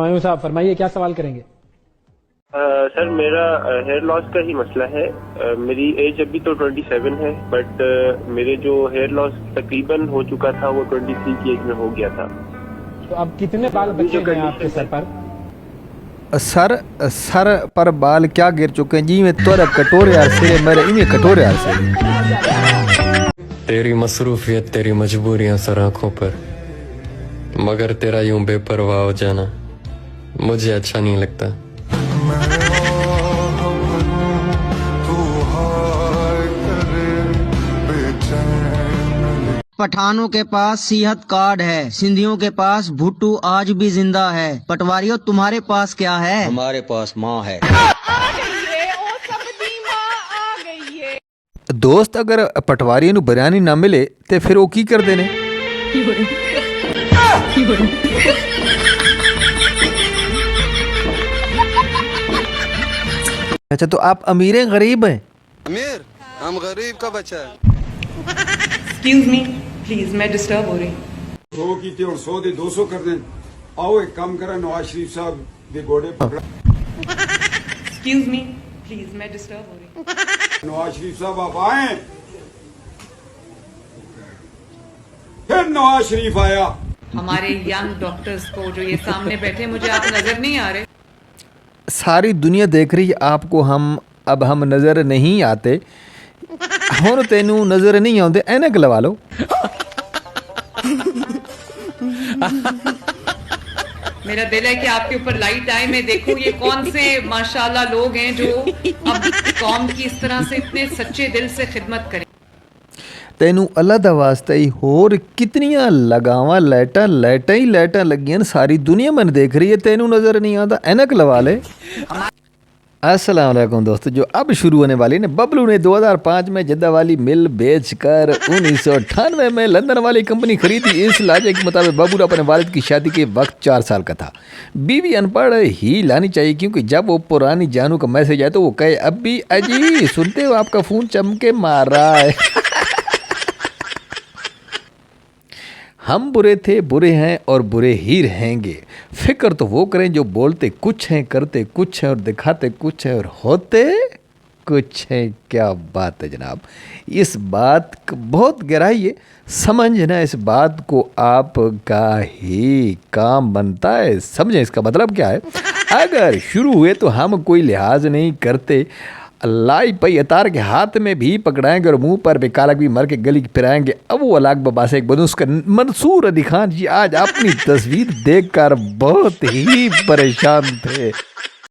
मायूस साहब फरमाइए, क्या सवाल करेंगे? सर मेरा हेयर लॉस का ही मसला है। मेरी एज अभी तो 27 है, बट मेरे जो हेयर लॉस तकरीबन हो चुका था वो 23 की एज में हो गया था। तो अब कितने बाल बचे हैं आपके सर पर? सर पर बाल क्या गिर चुके हैं जी? मैं तोरा कटोरे यार से मेरे इन्हें कटोरे यार से। तेरी मसरूफियत तेरी मजबूरियां सर आंखों पर, मगर तेरा यूं बेपरवाह हो जाना मुझे अच्छा नहीं लगता। पठानों के पास सेहत कार्ड है, सिंधियों के पास भुट्टू आज भी जिंदा है। पटवारियों तुम्हारे पास क्या है? हमारे पास माँ है। दोस्त अगर पटवारी नू बिरयानी ना मिले ते फिर वो की कर देने? अच्छा तो आप अमीर हैं गरीब हैं? अमीर? हम गरीब का बच्चा है। एक्सक्यूज मी प्लीज, मैं डिस्टर्ब हो रही। 100 कीते और 100 दे 200 कर दें। आओ एक काम करा, नवाज शरीफ साहब दे घोड़े पकड़ा। एक्सक्यूज मी प्लीज, मैं डिस्टर्ब हो रही। नवाज शरीफ साहब आप आए, फिर नवाज शरीफ आया। हमारे यंग डॉक्टर्स को जो ये सामने बैठे, मुझे आप नजर नहीं आ रहे। सारी दुनिया देख रही है आपको, हम नजर नहीं आते। हुण तेनू नजर नहीं आउंदे, ऐनक लवा लो। मेरा दिल है कि आपके ऊपर लाइट आए, मैं देखूं ये कौन से माशाल्लाह लोग हैं जो अब कौम की इस तरह से इतने सच्चे दिल से खिदमत करें। तेनू अल्लाह दा वास्ता ही होर कितनियां लगावां लाइटां ही लाइटां लगियां, सारी दुनिया मन देख रही है, तेनू नजर नहीं आता, ऐनक लवा ले। अस्सलाम वालेकुम दोस्तों, जो अब शुरू होने वाली ने बबलू ने 2005 में जद्दा वाली मिल बेचकर 1998 में लंदन वाली कंपनी खरीदी। इस लाजे के मुताबिक बबलू अपने वालिद की शादी के वक्त 4 साल का था। बीवी अनपढ़ ही लानी चाहिए, क्योंकि जब वो पुरानी जानू का मैसेज आए तो वो कहे अब भी अजी सुनते हो, आपका फ़ोन चमके मार रहा है। हम बुरे थे, बुरे हैं और बुरे ही रहेंगे। फिक्र तो वो करें जो बोलते कुछ हैं, करते कुछ हैं और दिखाते कुछ हैं और होते कुछ हैं। क्या बात है जनाब, इस बात का बहुत गहराई है, समझना इस बात को आपका ही काम बनता है। समझें इसका मतलब क्या है। अगर शुरू हुए तो हम कोई लिहाज नहीं करते, लाई पई अतार के हाथ में भी पकड़ाएंगे और मुंह पर बेकालक भी मर के गली फिराएंगे। अब वो अलाक बाबा से एक बदूस का मंसूर अली खान जी आज अपनी तस्वीर देखकर बहुत ही परेशान थे।